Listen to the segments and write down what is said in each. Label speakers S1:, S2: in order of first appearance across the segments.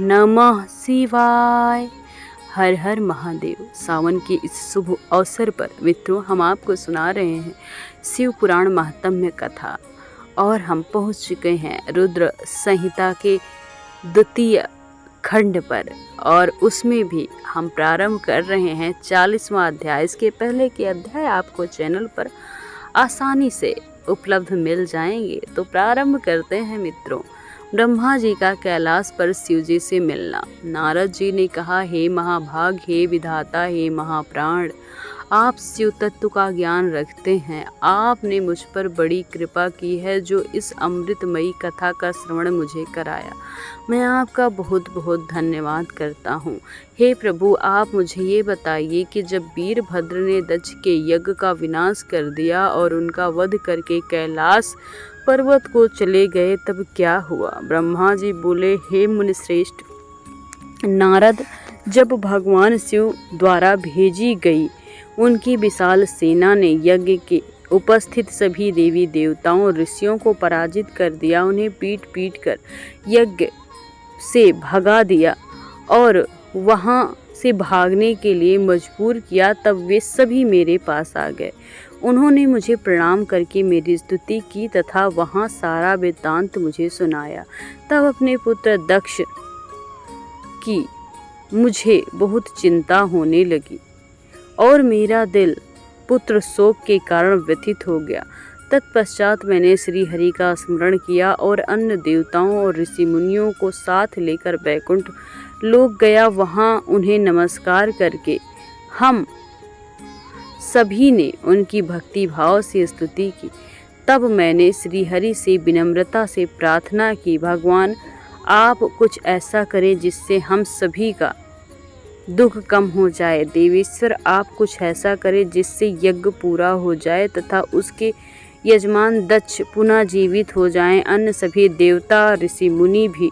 S1: नमः शिवाय। हर हर महादेव। सावन के इस शुभ अवसर पर मित्रों हम आपको सुना रहे हैं शिव पुराण महात्म्य कथा और हम पहुंच चुके हैं रुद्र संहिता के द्वितीय खंड पर और उसमें भी हम प्रारंभ कर रहे हैं 40वां अध्याय। इसके पहले के अध्याय आपको चैनल पर आसानी से उपलब्ध मिल जाएंगे। तो प्रारंभ करते हैं मित्रों। ब्रह्मा जी का कैलाश पर शिव जी से मिलना। नारद जी ने कहा, हे महाभाग, हे विधाता, हे महाप्राण, आप शिव तत्व का ज्ञान रखते हैं। आपने मुझ पर बड़ी कृपा की है जो इस अमृतमयी कथा का श्रवण मुझे कराया। मैं आपका बहुत बहुत धन्यवाद करता हूँ। हे प्रभु, आप मुझे ये बताइए कि जब वीरभद्र ने दक्ष के यज्ञ का विनाश कर दिया और उनका वध करके कैलाश पर्वत को चले गए तब क्या हुआ? ब्रह्मा जी बोले, हे मुनिश्रेष्ठ नारद, जब भगवान शिव द्वारा भेजी गई उनकी विशाल सेना ने यज्ञ के उपस्थित सभी देवी देवताओं और ऋषियों को पराजित कर दिया, उन्हें पीट पीट कर यज्ञ से भगा दिया और वहां से भागने के लिए मजबूर किया, तब वे सभी मेरे पास आ गए। उन्होंने मुझे प्रणाम करके मेरी स्तुति की तथा वहां सारा वृत्तांत मुझे सुनाया। तब अपने पुत्र दक्ष की मुझे बहुत चिंता होने लगी और मेरा दिल पुत्र शोक के कारण व्यथित हो गया। तत्पश्चात मैंने श्री हरि का स्मरण किया और अन्य देवताओं और ऋषि मुनियों को साथ लेकर बैकुंठ लोक गया। वहां उन्हें नमस्कार करके हम सभी ने उनकी भक्ति भाव से स्तुति की। तब मैंने श्री हरि से विनम्रता से प्रार्थना की, भगवान आप कुछ ऐसा करें जिससे हम सभी का दुख कम हो जाए। देवेश्वर आप कुछ ऐसा करें जिससे यज्ञ पूरा हो जाए तथा उसके यजमान दक्ष पुनः जीवित हो जाएं। अन्य सभी देवता ऋषि मुनि भी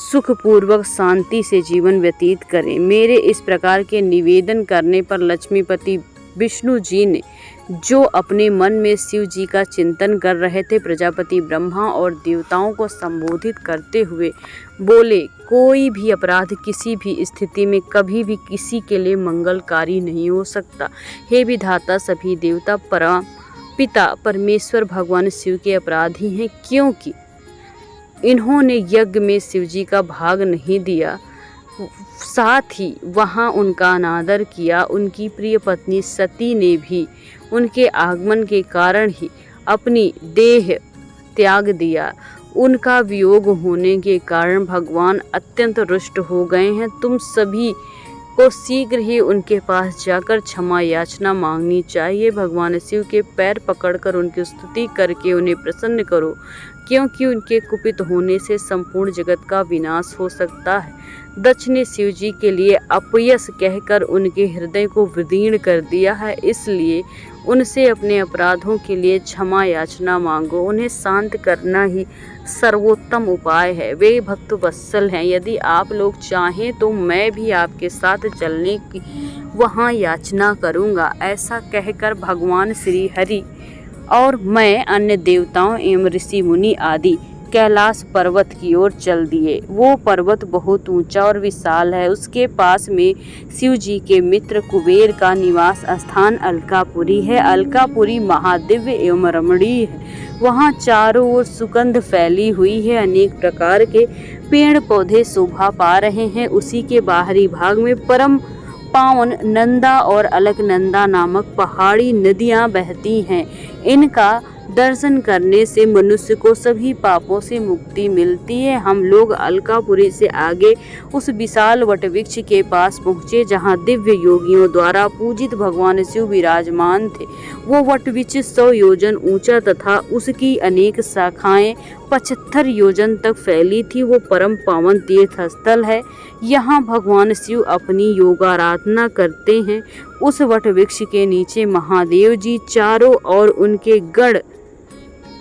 S1: सुखपूर्वक शांति से जीवन व्यतीत करें। मेरे इस प्रकार के निवेदन करने पर लक्ष्मीपति विष्णु जी ने, जो अपने मन में शिव जी का चिंतन कर रहे थे, प्रजापति ब्रह्मा और देवताओं को संबोधित करते हुए बोले, कोई भी अपराध किसी भी स्थिति में कभी भी किसी के लिए मंगलकारी नहीं हो सकता। हे विधाता, सभी देवता परम पिता परमेश्वर भगवान शिव के अपराधी हैं, क्योंकि इन्होंने यज्ञ में शिव जी का भाग नहीं दिया, साथ ही वहां उनका अनादर किया। उनकी प्रिय पत्नी सती ने भी उनके आगमन के कारण ही अपनी देह त्याग दिया। उनका वियोग होने के कारण भगवान अत्यंत रुष्ट हो गए हैं। तुम सभी को शीघ्र ही उनके पास जाकर क्षमा याचना मांगनी चाहिए। भगवान शिव के पैर पकड़कर उनकी स्तुति करके उन्हें प्रसन्न करो, क्योंकि उनके कुपित होने से संपूर्ण जगत का विनाश हो सकता है। दक्ष ने शिव जी के लिए अपयश कहकर उनके हृदय को विदीर्ण कर दिया है, इसलिए उनसे अपने अपराधों के लिए क्षमा याचना मांगो। उन्हें शांत करना ही सर्वोत्तम उपाय है। वे भक्त वत्सल हैं। यदि आप लोग चाहें तो मैं भी आपके साथ चलने की वहां याचना करूंगा। ऐसा कहकर भगवान श्री हरि और मैं अन्य देवताओं एवं ऋषि मुनि आदि कैलाश पर्वत की ओर चल दिए। वो पर्वत बहुत ऊंचा और विशाल है। उसके पास में शिव जी के मित्र कुबेर का निवास स्थान अलकापुरी है। अलकापुरी महादिव्य एवं रमणीय है। वहाँ चारों ओर सुगंध फैली हुई है। अनेक प्रकार के पेड़ पौधे शोभा पा रहे हैं। उसी के बाहरी भाग में परम पावन नंदा और अलकनंदा नामक पहाड़ी नदियां बहती हैं। इनका दर्शन करने से मनुष्य को सभी पापों से मुक्ति मिलती है। हम लोग अलकापुरी से आगे उस विशाल वटवृक्ष के पास पहुँचे जहाँ दिव्य योगियों द्वारा पूजित भगवान शिव विराजमान थे। वो वटवृक्ष 100 योजन ऊंचा तथा उसकी अनेक शाखाएं 75 योजन तक फैली थी। वो परम पावन तीर्थ स्थल है। यहाँ भगवान शिव अपनी योगाराधना करते हैं। उस वटवृक्ष के नीचे महादेव जी चारों ओर उनके गण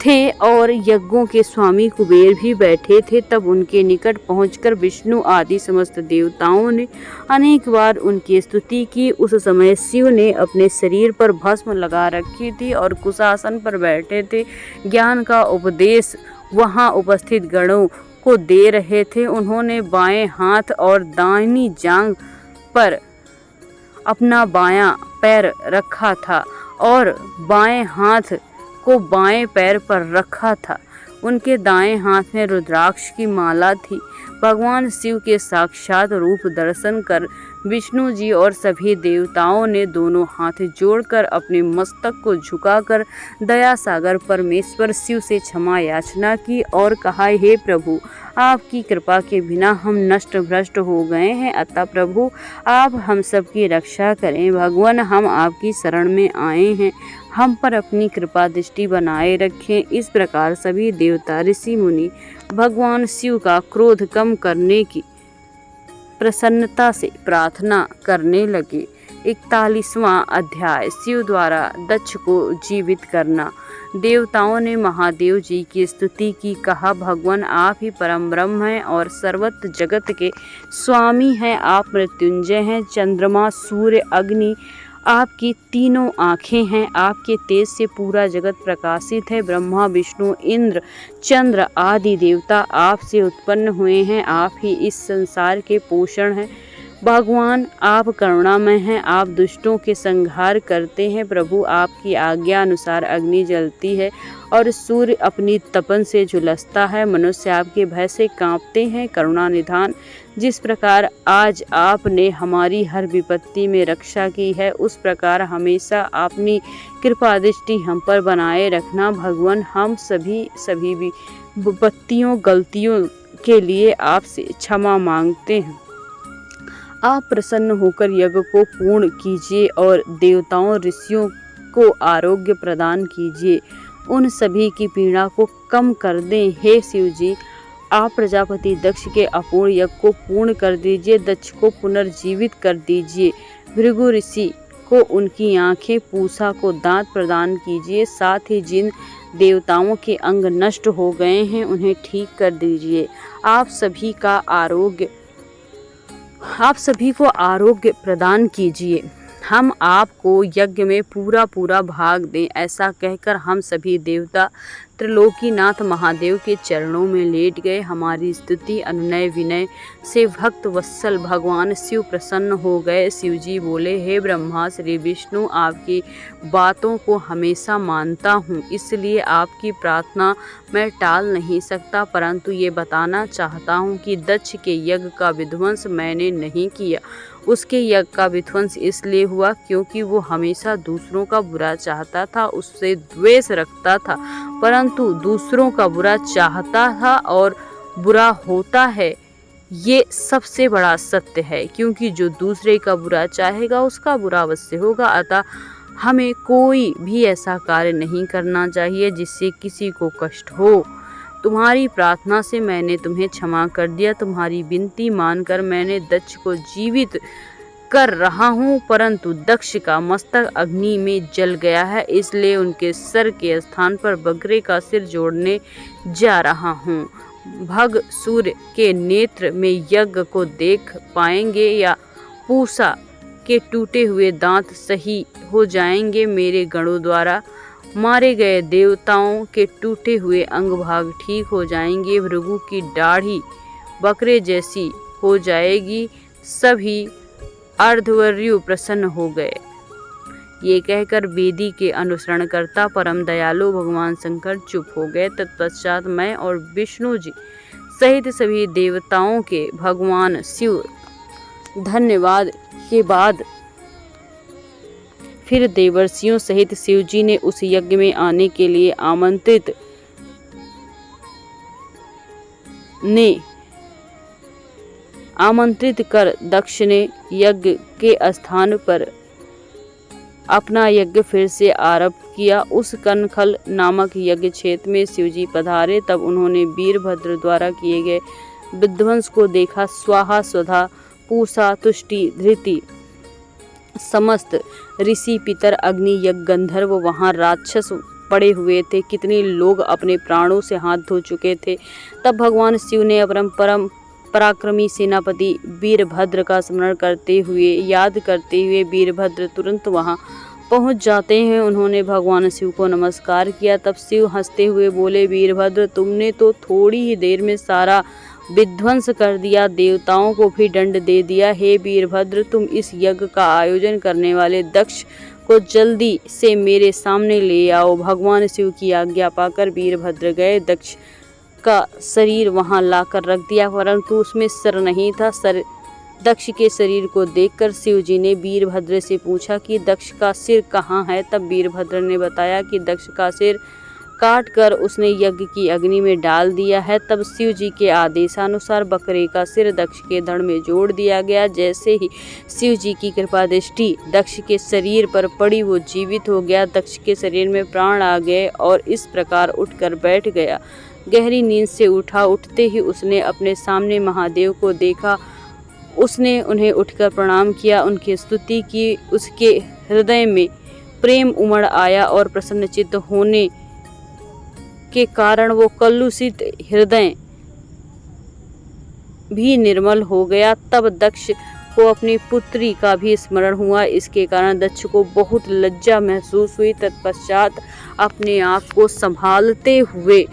S1: थे और यज्ञों के स्वामी कुबेर भी बैठे थे। तब उनके निकट पहुंचकर विष्णु आदि समस्त देवताओं ने अनेक बार उनकी स्तुति की। उस समय शिव ने अपने शरीर पर भस्म लगा रखी थी और कुशासन पर बैठे थे। ज्ञान का उपदेश वहां उपस्थित गणों को दे रहे थे। उन्होंने बाएं हाथ और दाहिनी जांघ पर अपना बायां पैर रखा था और बाएं हाथ को बाएं पैर पर रखा था। उनके दाएं हाथ में रुद्राक्ष की माला थी। भगवान शिव के साक्षात रूप दर्शन कर विष्णु जी और सभी देवताओं ने दोनों हाथ जोड़कर अपने मस्तक को झुकाकर दया सागर परमेश्वर शिव से क्षमा याचना की और कहा, हे प्रभु, आपकी कृपा के बिना हम नष्ट भ्रष्ट हो गए हैं, अतः प्रभु आप हम सबकी रक्षा करें। भगवान, हम आपकी शरण में आए हैं, हम पर अपनी कृपा दृष्टि बनाए रखें। इस प्रकार सभी देवता ऋषि मुनि भगवान शिव का क्रोध कम करने की प्रसन्नता से प्रार्थना करने लगे। 41वां अध्याय, शिव द्वारा दक्ष को जीवित करना। देवताओं ने महादेव जी की स्तुति की, कहा, भगवान आप ही परम ब्रह्म हैं और सर्वत्र जगत के स्वामी हैं। आप मृत्युंजय हैं। चंद्रमा, सूर्य, अग्नि आपकी तीनों आँखें हैं। आपके तेज से पूरा जगत प्रकाशित है। ब्रह्मा, विष्णु, इंद्र, चंद्र आदि देवता आपसे उत्पन्न हुए हैं। आप ही इस संसार के पोषण हैं। भगवान आप करुणामय हैं। आप दुष्टों के संहार करते हैं। प्रभु, आपकी आज्ञा अनुसार अग्नि जलती है और सूर्य अपनी तपन से झुलसता है। मनुष्य आपके भय से कांपते हैं। करुणा निधान, जिस प्रकार आज आपने हमारी हर विपत्ति में रक्षा की है, उस प्रकार हमेशा अपनी कृपा दृष्टि हम पर बनाए रखना। भगवान, हम सभी विपत्तियों गलतियों के लिए आपसे क्षमा मांगते हैं। आप प्रसन्न होकर यज्ञ को पूर्ण कीजिए और देवताओं ऋषियों को आरोग्य प्रदान कीजिए। उन सभी की पीड़ा को कम कर दें। हे शिव जी, आप प्रजापति दक्ष के अपूर्ण यज्ञ को पूर्ण कर दीजिए। दक्ष को पुनर्जीवित कर दीजिए। भृगु ऋषि को उनकी आँखें, पूषा को दांत प्रदान कीजिए। साथ ही जिन देवताओं के अंग नष्ट हो गए हैं उन्हें ठीक कर दीजिए। आप सभी को आरोग्य प्रदान कीजिए। हम आपको यज्ञ में पूरा भाग दें। ऐसा कहकर हम सभी देवता त्रिलोकीनाथ महादेव के चरणों में लेट गए। हमारी स्तुति अनुनय विनय से भक्त वत्सल भगवान शिव प्रसन्न हो गए। शिव जी बोले, हे ब्रह्मा, श्री विष्णु आपकी बातों को हमेशा मानता हूँ, इसलिए आपकी प्रार्थना मैं टाल नहीं सकता, परंतु ये बताना चाहता हूँ कि दक्ष के यज्ञ का विध्वंस मैंने नहीं किया। उसके यज्ञ का विध्वंस इसलिए हुआ क्योंकि वो हमेशा दूसरों का बुरा चाहता था, उससे द्वेष रखता था, परंतु दूसरों का बुरा चाहता था और बुरा होता है, ये सबसे बड़ा सत्य है। क्योंकि जो दूसरे का बुरा चाहेगा उसका बुरा अवश्य होगा। अतः हमें कोई भी ऐसा कार्य नहीं करना चाहिए जिससे किसी को कष्ट हो। तुम्हारी प्रार्थना से मैंने तुम्हें क्षमा कर दिया। तुम्हारी विनती मानकर मैंने दक्ष को जीवित कर रहा हूँ, परंतु दक्ष का मस्तक अग्नि में जल गया है, इसलिए उनके सर के स्थान पर बकरे का सिर जोड़ने जा रहा हूँ। भग सूर्य के नेत्र में यज्ञ को देख पाएंगे या पूषा के टूटे हुए दांत सही हो जाएंगे। मेरे गणों द्वारा मारे गए देवताओं के टूटे हुए अंग भाग ठीक हो जाएंगे। भृगु की दाढ़ी बकरे जैसी हो जाएगी। सभी अर्धवर्यु प्रसन्न हो गए। ये कहकर वेदी के अनुसरणकर्ता परम दयालु भगवान शंकर चुप हो गए। तत्पश्चात मैं और विष्णु जी सहित सभी देवताओं के भगवान शिव धन्यवाद के बाद फिर देवर्षियों सहित शिव जी ने उस यज्ञ में आने के लिए आमंत्रित कर दक्ष ने यज्ञ के स्थान पर अपना यज्ञ फिर से आरंभ किया। उस कनखल नामक यज्ञ क्षेत्र में शिवजी पधारे। तब उन्होंने वीरभद्र द्वारा किए गए विध्वंस को देखा। स्वाहा, स्वधा, पूषा, तुष्टि, धृति, समस्त ऋषि, पितर, अग्नि, यज्ञ, गंधर्व वहाँ राक्षस पड़े हुए थे। कितने लोग अपने प्राणों से हाथ धो चुके थे। तब भगवान शिव ने परम पराक्रमी सेनापति वीरभद्र का स्मरण करते हुए वीरभद्र तुरंत वहां पहुंच जाते हैं। उन्होंने भगवान शिव को नमस्कार किया। तब शिव हंसते हुए बोले, वीरभद्र, तुमने तो थोड़ी ही देर में सारा विध्वंस कर दिया, देवताओं को भी दंड दे दिया। हे वीरभद्र, तुम इस यज्ञ का आयोजन करने वाले दक्ष को जल्दी से मेरे सामने ले आओ। भगवान शिव की आज्ञा पाकर वीरभद्र गए। दक्ष का शरीर वहां लाकर रख दिया, परंतु उसमें सिर नहीं था। दक्ष के शरीर को देखकर शिव जी ने वीरभद्र से पूछा कि दक्ष का सिर कहाँ है। तब वीरभद्र ने बताया कि दक्ष का सिर काट कर उसने यज्ञ की अग्नि में डाल दिया है। तब शिव जी के आदेशानुसार बकरे का सिर दक्ष के धड़ में जोड़ दिया गया। जैसे ही शिव जी की कृपा दृष्टि दक्ष के शरीर पर पड़ी, वो जीवित हो गया। दक्ष के शरीर में प्राण आ गए और इस प्रकार उठकर बैठ गया। गहरी नींद से उठा। उठते ही उसने अपने सामने महादेव को देखा। उसने उन्हें उठकर प्रणाम किया, उनकी स्तुति की। उसके हृदय में प्रेम उमड़ आया और प्रसन्नचित्त होने के कारण वो कलुषित हृदय भी निर्मल हो गया। तब दक्ष को अपनी पुत्री का भी स्मरण हुआ। इसके कारण दक्ष को बहुत लज्जा महसूस हुई। तत्पश्चात अपने आप को संभालते हुए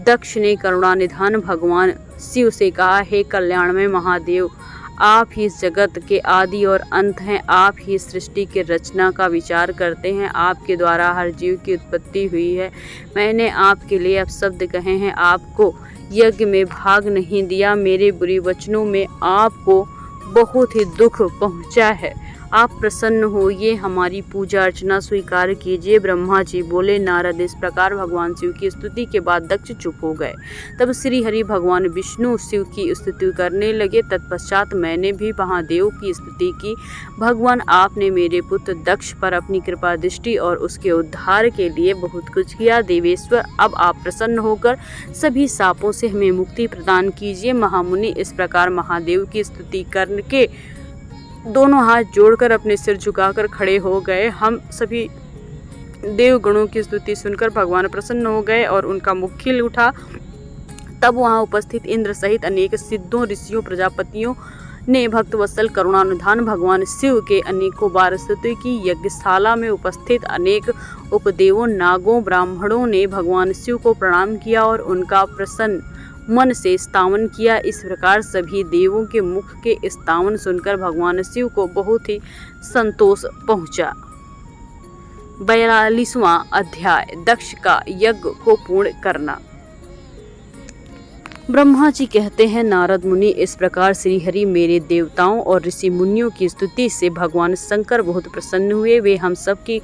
S1: दक्ष ने करुणानिधान भगवान शिव से कहा, हे कल्याणमय महादेव, आप ही इस जगत के आदि और अंत हैं। आप ही सृष्टि के रचना का विचार करते हैं। आपके द्वारा हर जीव की उत्पत्ति हुई है। मैंने आपके लिए अपशब्द कहे हैं, आपको यज्ञ में भाग नहीं दिया। मेरे बुरे वचनों में आपको बहुत ही दुख पहुंचा है। आप प्रसन्न होइए, हमारी पूजा अर्चना स्वीकार कीजिए। ब्रह्मा जी बोले। नारद इस प्रकार भगवान शिव की स्तुति के बाद दक्ष चुप हो गए। तब श्री हरि भगवान विष्णु शिव की स्तुति करने लगे। तत्पश्चात मैंने भी महादेव की स्तुति की। भगवान, आपने मेरे पुत्र दक्ष पर अपनी कृपा दृष्टि और उसके उद्धार के लिए बहुत कुछ किया। देवेश्वर, अब आप प्रसन्न होकर सभी शापों से हमें मुक्ति प्रदान कीजिए। महामुनि इस प्रकार महादेव की स्तुति करके दोनों हाथ जोड़कर अपने सिर झुकाकर खड़े हो गए। हम सभी देवगणों की स्तुति सुनकर भगवान प्रसन्न हो गए और उनका मुख खिल उठा। तब वहां उपस्थित इंद्र सहित अनेक सिद्धों, ऋषियों, प्रजापतियों ने भक्तवत्सल करुणानिधान भगवान शिव के अनेकों बार स्तुति की। यज्ञशाला में उपस्थित अनेक उपदेवों, नागों, ब्राह्मणों ने भगवान शिव को प्रणाम किया और उनका प्रसन्न मन से स्तवन किया। इस प्रकार सभी देवों के मुख के स्तवन सुनकर भगवान शिव को बहुत ही संतोष पहुंचा। 42वां अध्याय, दक्ष का यज्ञ को पूर्ण करना। ब्रह्मा जी कहते हैं, नारद मुनि, इस प्रकार श्री हरि मेरे देवताओं और ऋषि मुनियों की स्तुति से भगवान शंकर बहुत प्रसन्न हुए। वे हम सब की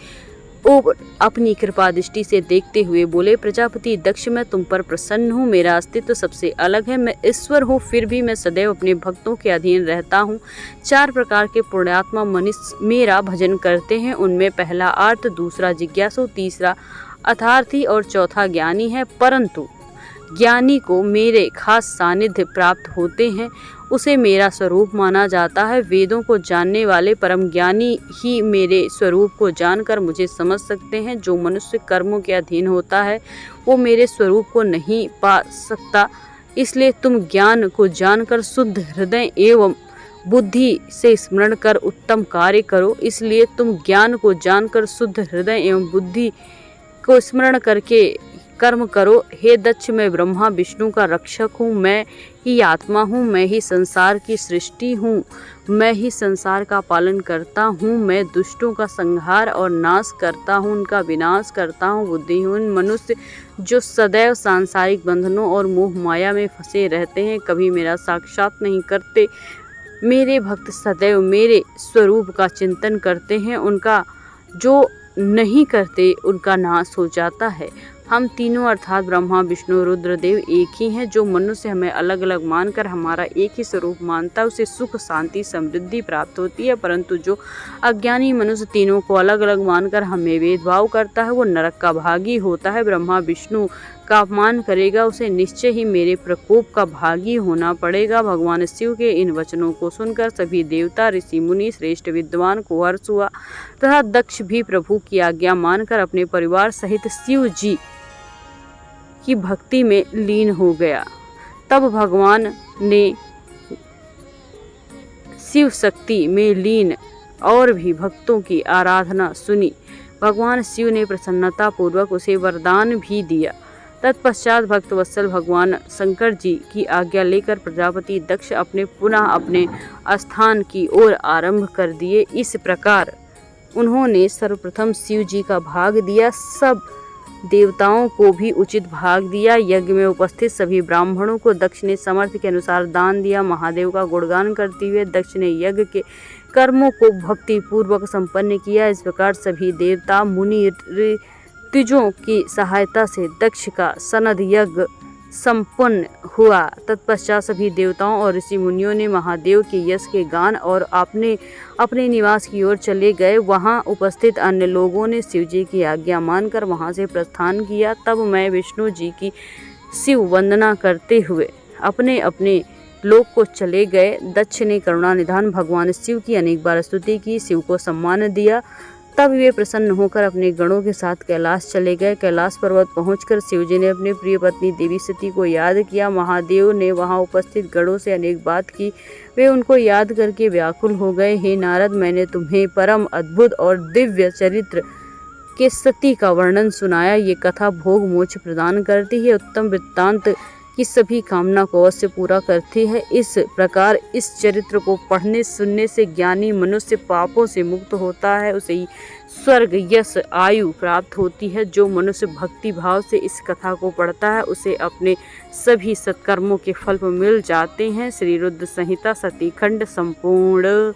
S1: ओर अपनी कृपा दृष्टि से देखते हुए बोले, प्रजापति दक्ष, मैं तुम पर प्रसन्न हूँ। मेरा अस्तित्व सबसे अलग है। मैं ईश्वर हूँ, फिर भी मैं सदैव अपने भक्तों के अधीन रहता हूँ। 4 प्रकार के पुण्यात्मा मनुष्य मेरा भजन करते हैं। उनमें पहला आर्त, दूसरा जिज्ञासु, तीसरा अर्थार्थी और चौथा ज्ञानी है। परंतु ज्ञानी को मेरे खास सानिध्य प्राप्त होते हैं, उसे मेरा स्वरूप माना जाता है। वेदों को जानने वाले परम ज्ञानी ही मेरे स्वरूप को जानकर मुझे समझ सकते हैं। जो मनुष्य कर्मों के अधीन होता है वो मेरे स्वरूप को नहीं पा सकता। इसलिए तुम ज्ञान को जानकर शुद्ध हृदय एवं बुद्धि से स्मरण कर उत्तम कार्य करो। इसलिए तुम ज्ञान को जानकर शुद्ध हृदय एवं बुद्धि को स्मरण करके कर्म करो। हे दक्ष, मैं ब्रह्मा विष्णु का रक्षक हूँ। मैं ही आत्मा हूँ। मैं ही संसार की सृष्टि हूँ। मैं ही संसार का पालन करता हूँ। मैं दुष्टों का संहार और नाश करता हूँ, उनका विनाश करता हूँ। बुद्धिहीन मनुष्य जो सदैव सांसारिक बंधनों और मोह माया में फंसे रहते हैं, कभी मेरा साक्षात नहीं करते। मेरे भक्त सदैव मेरे स्वरूप का चिंतन करते हैं। उनका जो नहीं करते उनका नाश हो जाता है। हम तीनों अर्थात ब्रह्मा विष्णु रुद्रदेव एक ही हैं। जो मनुष्य हमें अलग अलग मानकर हमारा एक ही स्वरूप मानता है, उसे सुख, शांति, समृद्धि प्राप्त होती है। परंतु जो अज्ञानी मनुष्य तीनों को अलग अलग मानकर हमें भेदभाव करता है, वो नरक का भागी होता है। ब्रह्मा विष्णु का अपमान करेगा, उसे निश्चय ही मेरे प्रकोप का भागी होना पड़ेगा। भगवान शिव के इन वचनों को सुनकर सभी देवता, ऋषि, मुनि, श्रेष्ठ विद्वान को हर्ष हुआ तथा दक्ष भी प्रभु की आज्ञा मानकर अपने परिवार सहित शिव जी की भक्ति में लीन हो गया। तब भगवान ने शिव शक्ति में लीन और भी भक्तों की आराधना सुनी। भगवान शिव ने प्रसन्नतापूर्वक उसे वरदान भी दिया। तत्पश्चात भक्तवत्सल भगवान शंकर जी की आज्ञा लेकर प्रजापति दक्ष पुनः अपने स्थान की ओर आरंभ कर दिए। इस प्रकार उन्होंने सर्वप्रथम शिव जी का भाग दिया, सब देवताओं को भी उचित भाग दिया। यज्ञ में उपस्थित सभी ब्राह्मणों को दक्ष ने सामर्थ्य के अनुसार दान दिया। महादेव का गुणगान करते हुए दक्ष ने यज्ञ के कर्मों को भक्ति पूर्वक संपन्न किया। इस प्रकार सभी देवता मुनि ऋतुजों की सहायता से दक्ष का सनद यज्ञ संपन्न हुआ। तत्पश्चात सभी देवताओं और ऋषि मुनियों ने महादेव के यश के गान और अपने अपने निवास की ओर चले गए। वहां उपस्थित अन्य लोगों ने शिव जी की आज्ञा मानकर वहां से प्रस्थान किया। तब मैं विष्णु जी की शिव वंदना करते हुए अपने अपने लोक को चले गए। दक्ष ने करुणानिधान भगवान शिव की अनेक बार स्तुति की, शिव को सम्मान दिया। तब वे प्रसन्न होकर अपने गणों के साथ कैलाश चले गए। कैलाश पर्वत पहुंचकर शिव जी ने अपनी प्रिय पत्नी देवी सती को याद किया। महादेव ने वहां उपस्थित गणों से अनेक बात की, वे उनको याद करके व्याकुल हो गए। हे नारद, मैंने तुम्हें परम अद्भुत और दिव्य चरित्र के सती का वर्णन सुनाया। ये कथा भोग मोक्ष प्रदान करती है, उत्तम वृत्तांत की सभी कामना को अवश्य पूरा करती है। इस प्रकार इस चरित्र को पढ़ने सुनने से ज्ञानी मनुष्य पापों से मुक्त होता है, उसे स्वर्ग यश आयु प्राप्त होती है। जो मनुष्य भक्ति भाव से इस कथा को पढ़ता है उसे अपने सभी सत्कर्मों के फल मिल जाते हैं। श्री रुद्र संहिता सती खंड संपूर्ण।